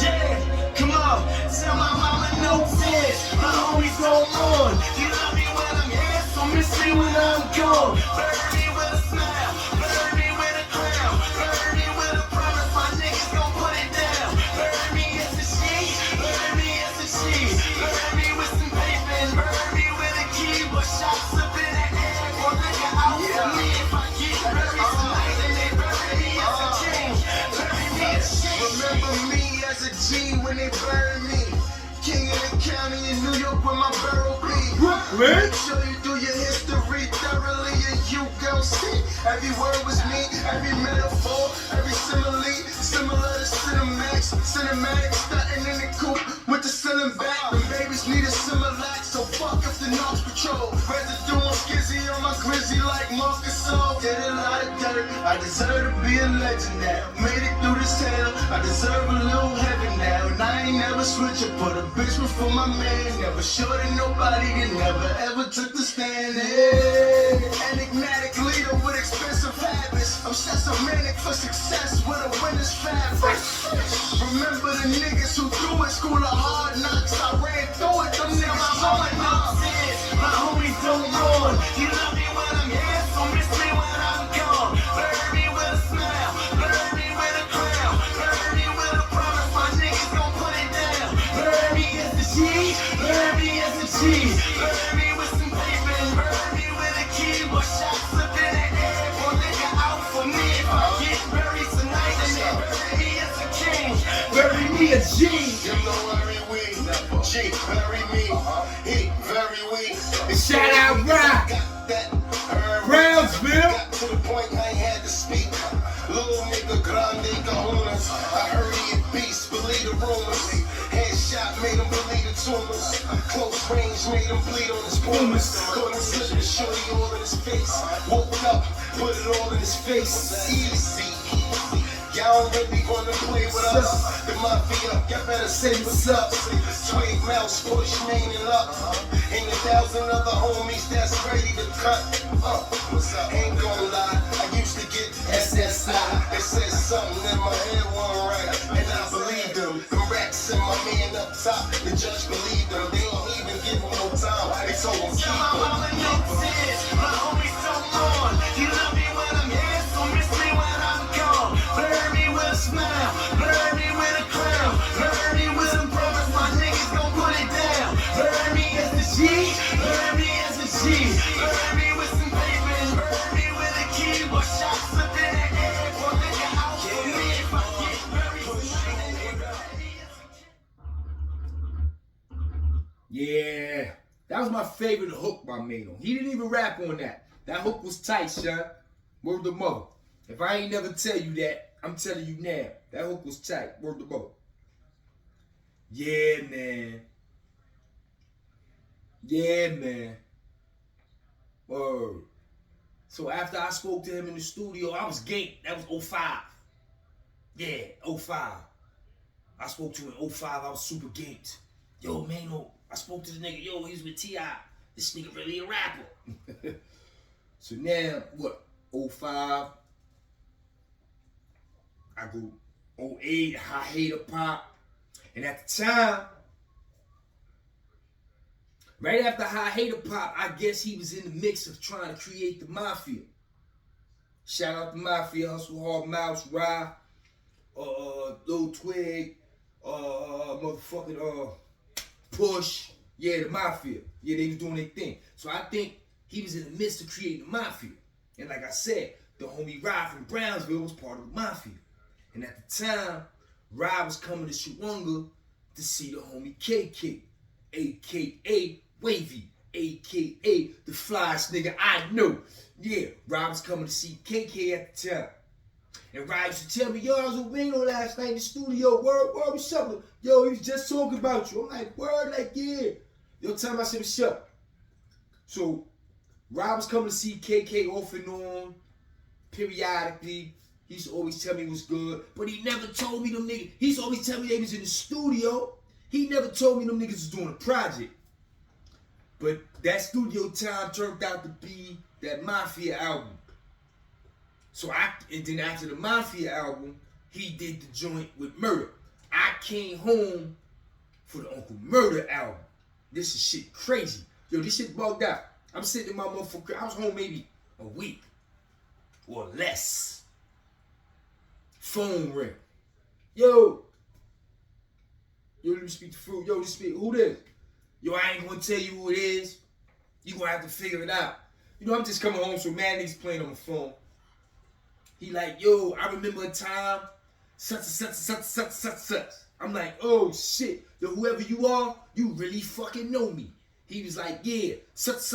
Yeah. Come on. Tell my mama no tears. My homies go on. You love me when I'm here, so miss me when I'm gone. Bury me with a smile. Bury me with a crown. Bury me with a promise. My niggas gon' put it down. Bury me as a she. Bury me as a she. Bury me with some paper and bury me with a key. But shots up in the air. Or nigga out for me if I get buried tonight. And they bury me as a king. Bury me as a she. Remember me as a G when they bury me. King of the county in New York where my borough be. Brooklyn. Make sure you do your history thoroughly and you gon' see. Every word was me, every metaphor, every simile, similar to Cinemax. Cinematic starting in the coupe with the ceiling back. The babies need a Similac, so fuck if the Knox patrol. Residue on skizzy on my grizzly like Marcus All. Did a lot of dirt, I deserve to be a legend now. Made it through this hell, I deserve a little heaven now. And I ain't never switch up, put a bitch before my man. Never shorted nobody, that never ever took the stand. Hey, enigmatic leader with expensive habits. Obsessive manic for success with a winner's fabric. Remember the niggas who threw it, school of hard knocks. I ran through it, them niggas showing up. My homies don't mourn. You love me when I'm here, so miss me when I'm gone. Bury me with a smile, bury me with a crown, bury me with a promise. My niggas gon' put it down. Bury me as a G, bury me as a G. Bury me with some paper and bury me with a key. But shots up in the air, or nigga out for me if I get buried tonight. And they bury me as a king, bury me a G. You know every week, G, bury me, he, very weak. Shout out Rock. Brownsville. Got to the point I ain't had to speak. Little nigga, grande cajonas. I heard he a beast, believe the rumors. Headshot made him believe the tumors. Close range made him bleed on his boomers. Caught him slipping, shorty all in his face. Woke up, put it all in his face. Easy. Y'all don't really wanna play with us. The mafia, y'all better say what's up. Twig mouse, push Maino up. And 1,000 other homies that's ready to cut. Ain't gonna lie, I used to get SSI. They said something in my head wasn't right, and I believed them. The racks and my man up top, the judge believed them. They ain't even give him no time. They told him keep on. My homies don't mourn. You love me when I'm here, so miss me when I'm gone. Bury me with a smile, bury me with a crown, bury me with a promise. My niggas gon' put it down. Bury me as a G, bury me as a G. Bury me with some paper and bury me with a key. But shots up in the air, or nigga out for me if I get buried tonight. And they bury me as a king. Yeah, that was my favorite hook by Maino. He didn't even rap on that. That hook was tight, son. Word the mother. If I ain't never tell you that, I'm telling you now. That hook was tight. Word the mother. Yeah, man. Yeah, man. Word. So after I spoke to him in the studio, I was gate. That was 05. Yeah, 05. I spoke to him in 05. I was super gate. Yo, Maino. I spoke to the nigga. Yo, he was with T.I. This nigga really a rapper. So now, what? 05. I go 08, High Hater Pop. And at the time, Right after High Hater Pop, I guess he was in the mix of trying to create the Mafia. Shout out to Mafia, Hustle Hard, Mouse, Rye, Lil Twig, motherfucking Push. Yeah, the Mafia. Yeah, they was doing their thing. So I think he was in the midst of creating the Mafia. And like I said, the homie Rye from Brownsville was part of the Mafia. And at the time, Rye was coming to Shawanga to see the homie KK, a.k.a. Wavy, a.k.a. the flyest nigga I know. Yeah, Rye was coming to see KK at the time. And Rye used to tell me, yo, I was with Maino last night in the studio. Word, what's up? Yo, he was just talking about you. I'm like, word, like, yeah. Yo, tell him I said, what's up? So, Rye was coming to see KK off and on, periodically. He used to always tell me it was good, but he never told me them niggas. He used to always tell me they was in the studio. He never told me them niggas was doing a project. But that studio time turned out to be that Mafia album. So and then after the Mafia album, he did the joint with Murder. I came home for the Uncle Murder album. This is shit crazy. Yo, this shit bugged out. I'm sitting in my motherfucker. I was home maybe a week or less. Phone ring. Yo, let me speak to food. Yo, who this? Yo, I ain't gonna tell you who it is. You gonna have to figure it out. You know, I'm just coming home, so man, niggas playing on the phone. He like, yo, I remember a time, such. I'm like, oh shit, yo, whoever you are, you really fucking know me. He was like, yeah, such.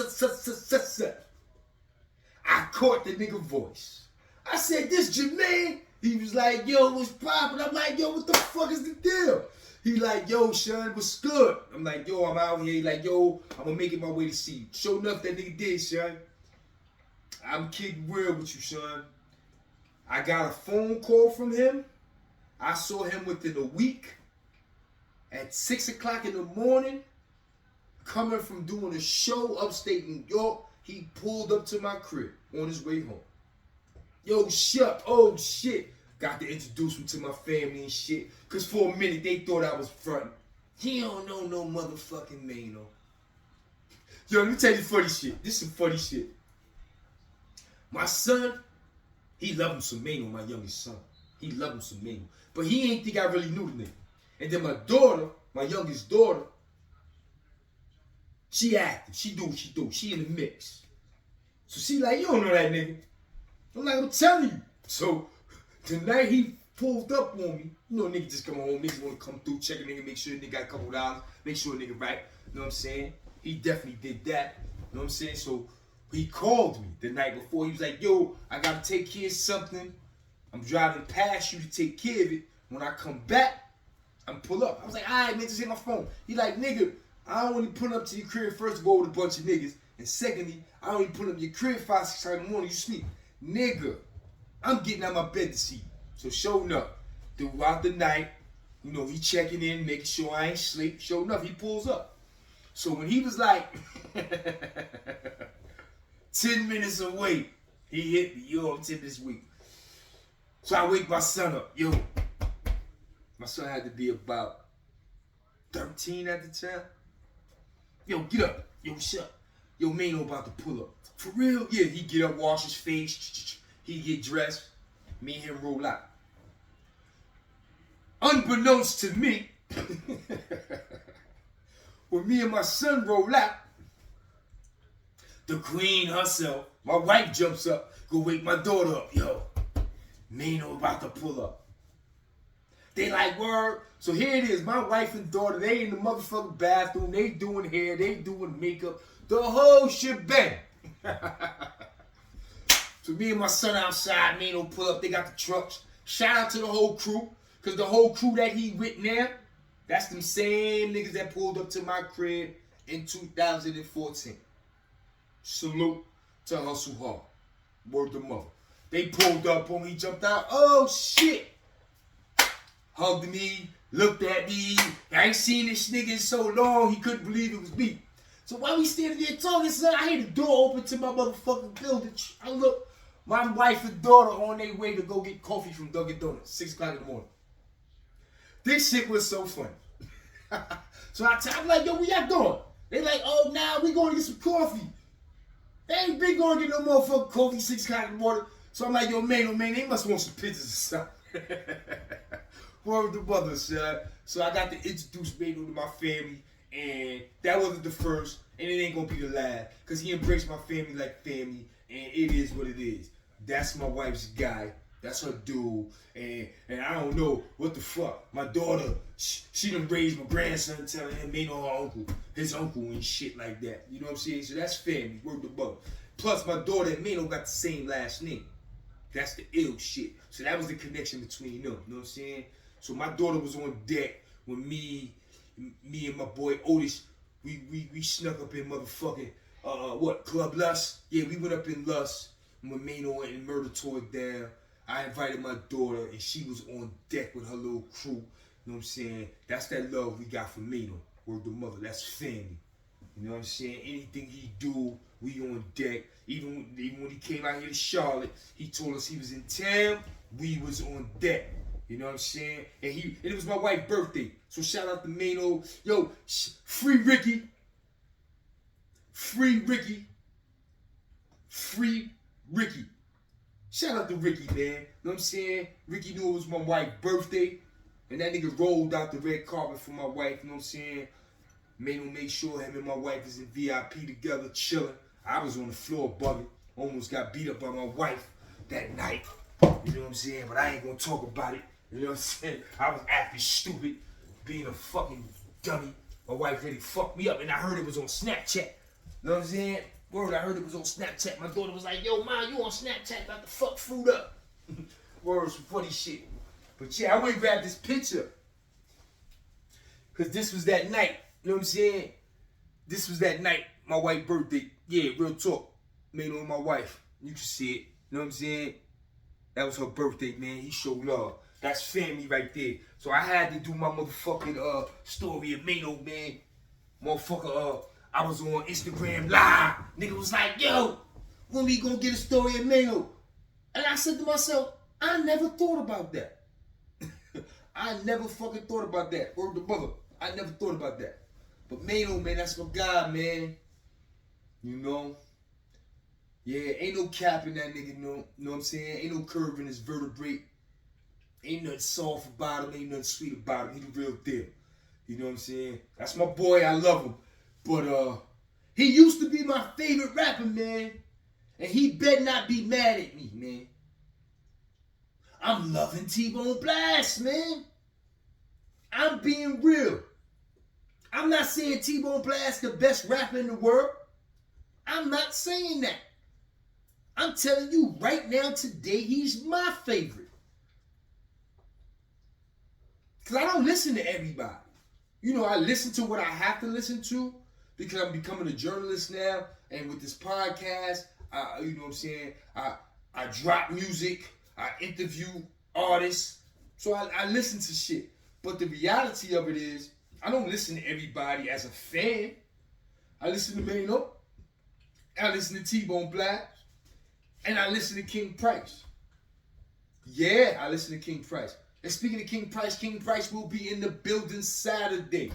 I caught the nigga voice. I said, this Jermaine. He was like, yo, what's poppin'? I'm like, yo, what the fuck is the deal? He like, yo, son, what's good? I'm like, yo, I'm out here. He like, yo, I'm gonna make it my way to see you. Sure enough, that nigga did, son. I'm kidding real with you, son. I got a phone call from him. I saw him within a week at 6 o'clock in the morning, coming from doing a show upstate New York. He pulled up to my crib on his way home. Yo, shut, oh shit. Got to introduce him to my family and shit. Cause for a minute they thought I was frontin'. He don't know no motherfucking Maino. Yo, let me tell you funny shit. This is some funny shit. My son, he loved him some Maino, my youngest son. He loved him some Maino. But he ain't think I really knew the nigga. And then my daughter, my youngest daughter, she active. She do what she do. She in the mix. So she like, you don't know that nigga. I'm like, I'm telling you. So tonight he pulled up on me. You know, nigga just come home. Niggas want to come through, check a nigga, make sure a nigga got a couple dollars, make sure a nigga right. You know what I'm saying? He definitely did that. You know what I'm saying? So he called me the night before. He was like, yo, I got to take care of something. I'm driving past you to take care of it. When I come back, I'm pull up. I was like, all right, man, just hit my phone. He like, nigga, I don't want to pull up to your crib first of all with a bunch of niggas. And secondly, I don't even pull up to your crib 5, 6 o'clock in the morning. You sleep. Nigga, I'm getting out of my bed to see you. So showing up throughout the night, you know, he checking in, making sure I ain't sleep. Sure enough, he pulls up. So when he was like 10 minutes away, he hit me. Yo, I'm 10 this week. So I wake my son up. Yo, my son had to be about 13 at the time. Yo, get up. Yo, what's up? Yo, Maino about to pull up. For real? Yeah, he get up, wash his face. He get dressed. Me and him roll out. Unbeknownst to me, when me and my son roll out, the queen herself, my wife jumps up, go wake my daughter up. Yo, Maino about to pull up. They like, word. So here it is, my wife and daughter, they in the motherfucking bathroom, they doing hair, they doing makeup, the whole shebang. So me and my son outside, Maino pull up, they got the trucks. Shout out to the whole crew, because the whole crew that he with now, that's them same niggas that pulled up to my crib in 2014. Salute to Hustle Hard. Word to mother. They pulled up on me, jumped out, oh shit. Hugged me, looked at me. I ain't seen this nigga in so long, he couldn't believe it was me. So while we standing there talking, son, I hear the door open to my motherfucking building. I look, my wife and daughter on their way to go get coffee from Dunkin' Donuts, 6 o'clock in the morning. This shit was so funny. So I'm like, yo, what y'all doing? They like, oh, now we going to get some coffee. They ain't been going to get no motherfucking coffee, 6 o'clock in the morning. So I'm like, yo, man, they must want some pictures or something. Word the mother, son. So I got to introduce Maino to my family, and that wasn't the first, and it ain't gonna be the last, cause he embraced my family like family, and it is what it is. That's my wife's guy. That's her dude, and I don't know what the fuck. My daughter, she done raised my grandson, telling him Maino her uncle, his uncle and shit like that. You know what I'm saying? So that's family. Word the mother. Plus my daughter and Maino got the same last name. That's the ill shit. So that was the connection between them. You know what I'm saying? So my daughter was on deck when me and my boy Otis, we snuck up in motherfucking Club Lust? Yeah, we went up in Lust when Maino and Murder tore it down. I invited my daughter and she was on deck with her little crew. You know what I'm saying? That's that love we got from Maino. Word the mother. That's family. You know what I'm saying? Anything he do, we on deck. Even when he came out here to Charlotte, he told us he was in town. We was on deck. You know what I'm saying? And it was my wife's birthday. So shout out to Maino. Yo, free Ricky. Free Ricky. Free Ricky. Shout out to Ricky, man. You know what I'm saying? Ricky knew it was my wife's birthday. And that nigga rolled out the red carpet for my wife. You know what I'm saying? Maino made sure him and my wife was in VIP together, chilling. I was on the floor bugging. Almost got beat up by my wife that night. You know what I'm saying? But I ain't gonna talk about it. You know what I'm saying? I was acting stupid, being a fucking dummy. My wife really fucked me up, and I heard it was on Snapchat. You know what I'm saying? Word, I heard it was on Snapchat. My daughter was like, yo, Ma, you on Snapchat about to fuck fruit up. Word, some funny shit. But yeah, I went and grabbed this picture. Because this was that night. You know what I'm saying? This was that night, my wife's birthday. Yeah, real talk. Maino and my wife. You can see it. You know what I'm saying? That was her birthday, man. He showed love. That's family right there. So I had to do my motherfucking story of Maino, man. Motherfucker, I was on Instagram Live. Nigga was like, yo, when we gonna get a story of Maino? And I said to myself, I never thought about that. I never fucking thought about that. Word to mother. I never thought about that. But Maino, man, that's my guy, man. You know? Yeah, ain't no cap in that nigga, know what I'm saying? Ain't no curve in his vertebrae. Ain't nothing soft about him, ain't nothing sweet about him. He the real deal. You know what I'm saying? That's my boy, I love him. But he used to be my favorite rapper, man. And he better not be mad at me, man. I'm loving T-Bone Blast, man. I'm being real. I'm not saying T-Bone Blast the best rapper in the world. I'm not saying that. I'm telling you right now, today, he's my favorite. Because I don't listen to everybody. You know, I listen to what I have to listen to because I'm becoming a journalist now. And with this podcast, you know what I'm saying, I drop music, I interview artists. So I listen to shit. But the reality of it is, I don't listen to everybody as a fan. I listen to Maino. I listen to T-Bone Black. And I listen to King Price. Yeah, I listen to King Price. And speaking of King Price will be in the building Saturday,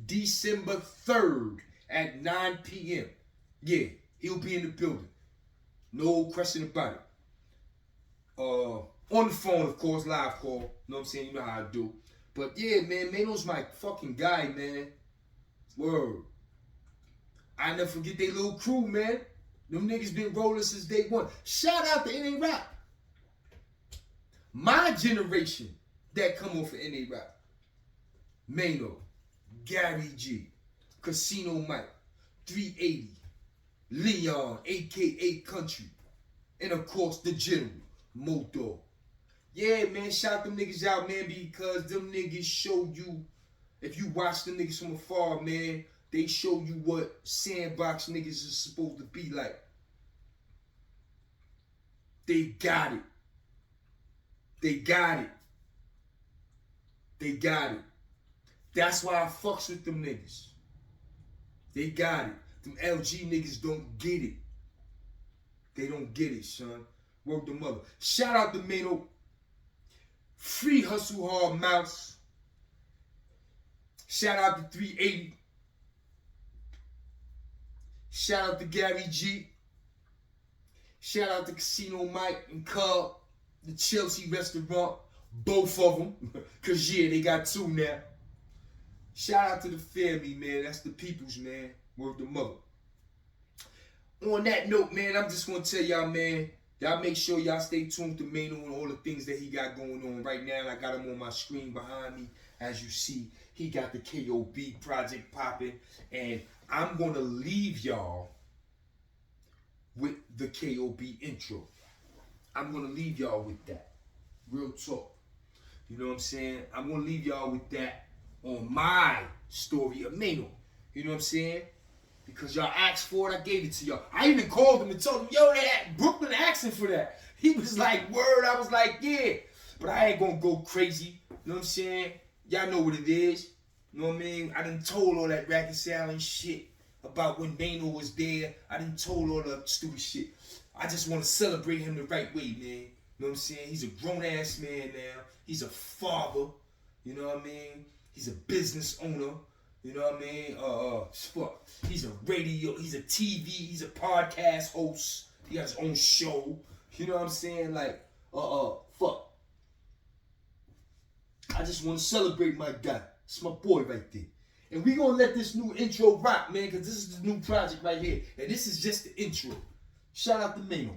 December 3rd at 9 p.m. Yeah, he'll be in the building. No question about it. On the phone, of course, live call. You know what I'm saying? You know how I do. But yeah, man, Maino's my fucking guy, man. Word. I never forget they little crew, man. Them niggas been rolling since day one. Shout out to NA Rap. My generation that come off of NA Rap. Maino, Gary G, Casino Mike, 380, Leon, a.k.a. Country, and of course the General, Moto. Yeah, man, shout them niggas out, man, because them niggas show you, if you watch them niggas from afar, man, they show you what sandbox niggas is supposed to be like. They got it. They got it. They got it. That's why I fucks with them niggas. They got it. Them LG niggas don't get it. They don't get it, son. Word the mother. Shout out to Maino. Free Hustle Hard Mouse. Shout out to 380. Shout out to Gary G. Shout out to Casino Mike and Carl, the Chelsea restaurant, both of them. Cause yeah, they got two now. Shout out to the family, man. That's the peoples, man. Word the mother. On that note, man, I'm just gonna tell y'all, man, y'all make sure y'all stay tuned to Maino and all the things that he got going on right now. I got him on my screen behind me. As you see, he got the KOB project popping. And I'm gonna leave y'all with the KOB intro. I'm gonna leave y'all with that. Real talk. You know what I'm saying? I'm gonna leave y'all with that on my story of Maino. You know what I'm saying? Because y'all asked for it, I gave it to y'all. I even called him and told him, yo, that Brooklyn asking for that. He was like, word. I was like, yeah. But I ain't gonna go crazy. You know what I'm saying? Y'all know what it is. You know what I mean? I done told all that reconciling shit about when Maino was there. I done told all the stupid shit. I just want to celebrate him the right way, man. You know what I'm saying? He's a grown-ass man now. He's a father. You know what I mean? He's a business owner. You know what I mean? Fuck. He's a radio, he's a TV, he's a podcast host. He got his own show. You know what I'm saying? Like, fuck. I just want to celebrate my guy. It's my boy right there. And we gonna let this new intro rock, man, because this is the new project right here. And this is just the intro. Shout out to Maino.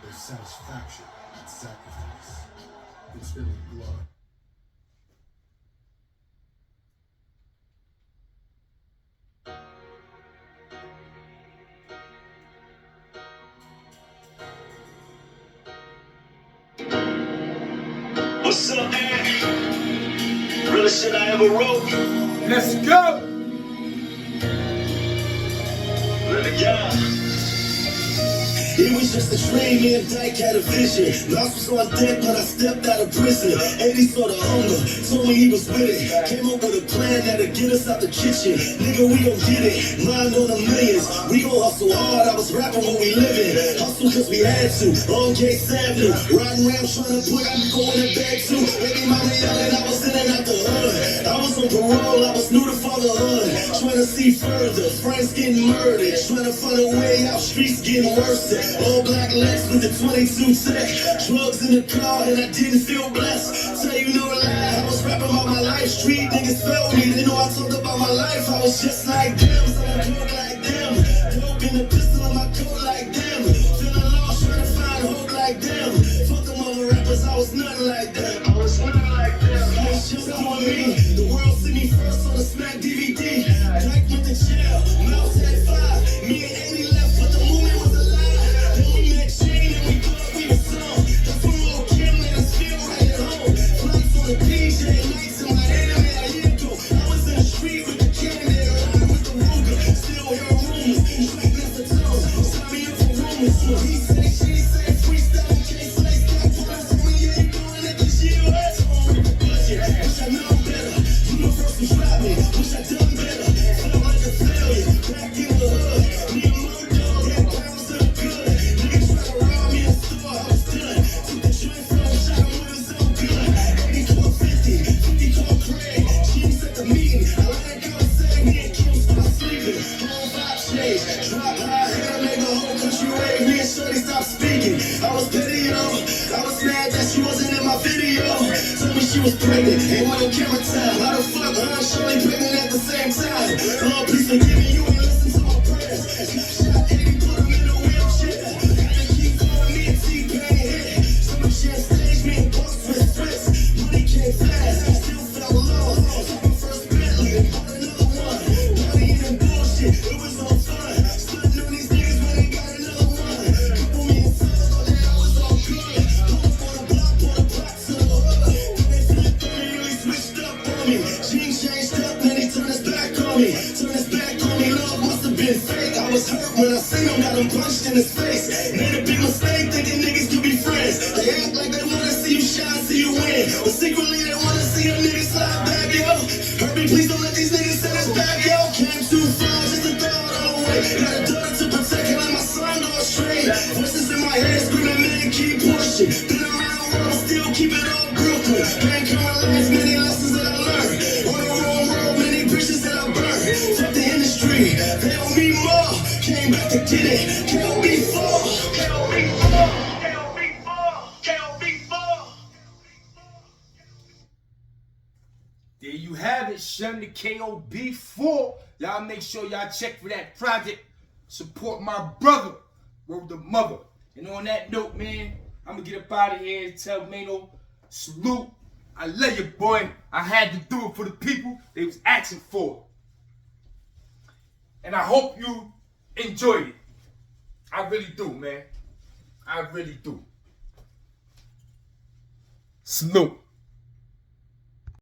There's satisfaction in sacrifice. In spilling blood. What's up, man? Realest shit I ever wrote. Let's go! Let it go. It was just a dream, me and Dyke had a vision. Mouse was on deck when I stepped out of prison. And he saw the hunger, told me he was with it. Came up with a plan that'll get us out the kitchen. Nigga, we gon' get it, mind on the millions. We gon' hustle hard, I was rapping when we living. Hustle cause we had to, on Gates Avenue. Riding around trying to put, I'm going in bag too. Baby mama yelling, I was in and out the hood. I was on parole, I was new to fatherhood. Trying to see further, friends getting murdered. Trying to find a way out, streets getting worse. All black less with the 22 tech. Drugs in the car and I didn't feel blessed. Tell you no lie, I was rapping about my life. Street niggas felt me, they know I talk about my life. I was just like them, so I talk like them. Dope in the pistol on my coat like them. Feeling lost, trying to find hope like them. Fuck them other rappers, I was nothing like them. I was nothing like them. I was just on me. The world see me first on the Smack DVD. Dyke went to jail, Mouse had 5. Me and Amy left, but the movement was alive. Then we met Shane and we thought we was some. That's when little Kim made us feel right at home. Flights on the PJ, nights in my anime, I go. I was in the street with the candy, riding with the Ruger. Still hear rumors, straight left the tone. Sign me up for rumors. He say, she say, freestyle in case I stop. Put on me, yeah, you doing it this year. That's on with the budget. Wish I know better. Universal drop me. Wish I done better. Felt like a failure. Back in the hood. Me and Mojo had pounds of good. Niggas try to rob me in the store. I was done. Took the joint from him, shot him with his own gun. 80 called 50. 50 called Craig. James at the meeting. I let it go and say me and Kim start sleeping. Whole vibe change. Drop high hair, make the whole country wave. Me and Shorty stop speaking. I was petty, yo. I was mad that she wasn't in my video. Told me she was pregnant. Ain't want no camera time. How the fuck her and Shorty pregnant at the same time? Lord, please forgive me. You ain't listen to my prayers. Snapshot 80, put him in a wheelchair. They keep calling me a T-Pain hit. Someone shared stage, me and Boss twist wrist. Money came fast, still fell lost. Took my first Bentley and bought another one. Partying and bullshit, it was all fun. Stunting on these niggas when they got another one. Couple million subs, thought that I was all good. Pull up on the block to the hood. Then they flipped on me, really switched up on me. Jeans changed up, then he turned his back on me. Turned his back on me, love must have been fake. I was hurt when I seen him, got him punched in his face. Made a big mistake thinking niggas could be friends. They act like they wanna see you shine, see you win. But secretly they wanna see a nigga slide back, yo. Hurt me, please don't let these niggas set us back, yo. Came too far just to throw it all away. Got a daughter to protect, and let my son go astray. Voices in my head screaming, man, keep pushing. Been around the world, still keep it all Brooklyn. Can't come alive, many did it. KOB4. There you have it, son, the KOB4. Y'all make sure y'all check for that project. Support my brother, word the mother. And on that note, man, I'm gonna get up out of here and tell Maino, salute. I love you, boy. I had to do it for the people. They was asking for it. And I hope you enjoyed it. I really do, man. I really do. Salute.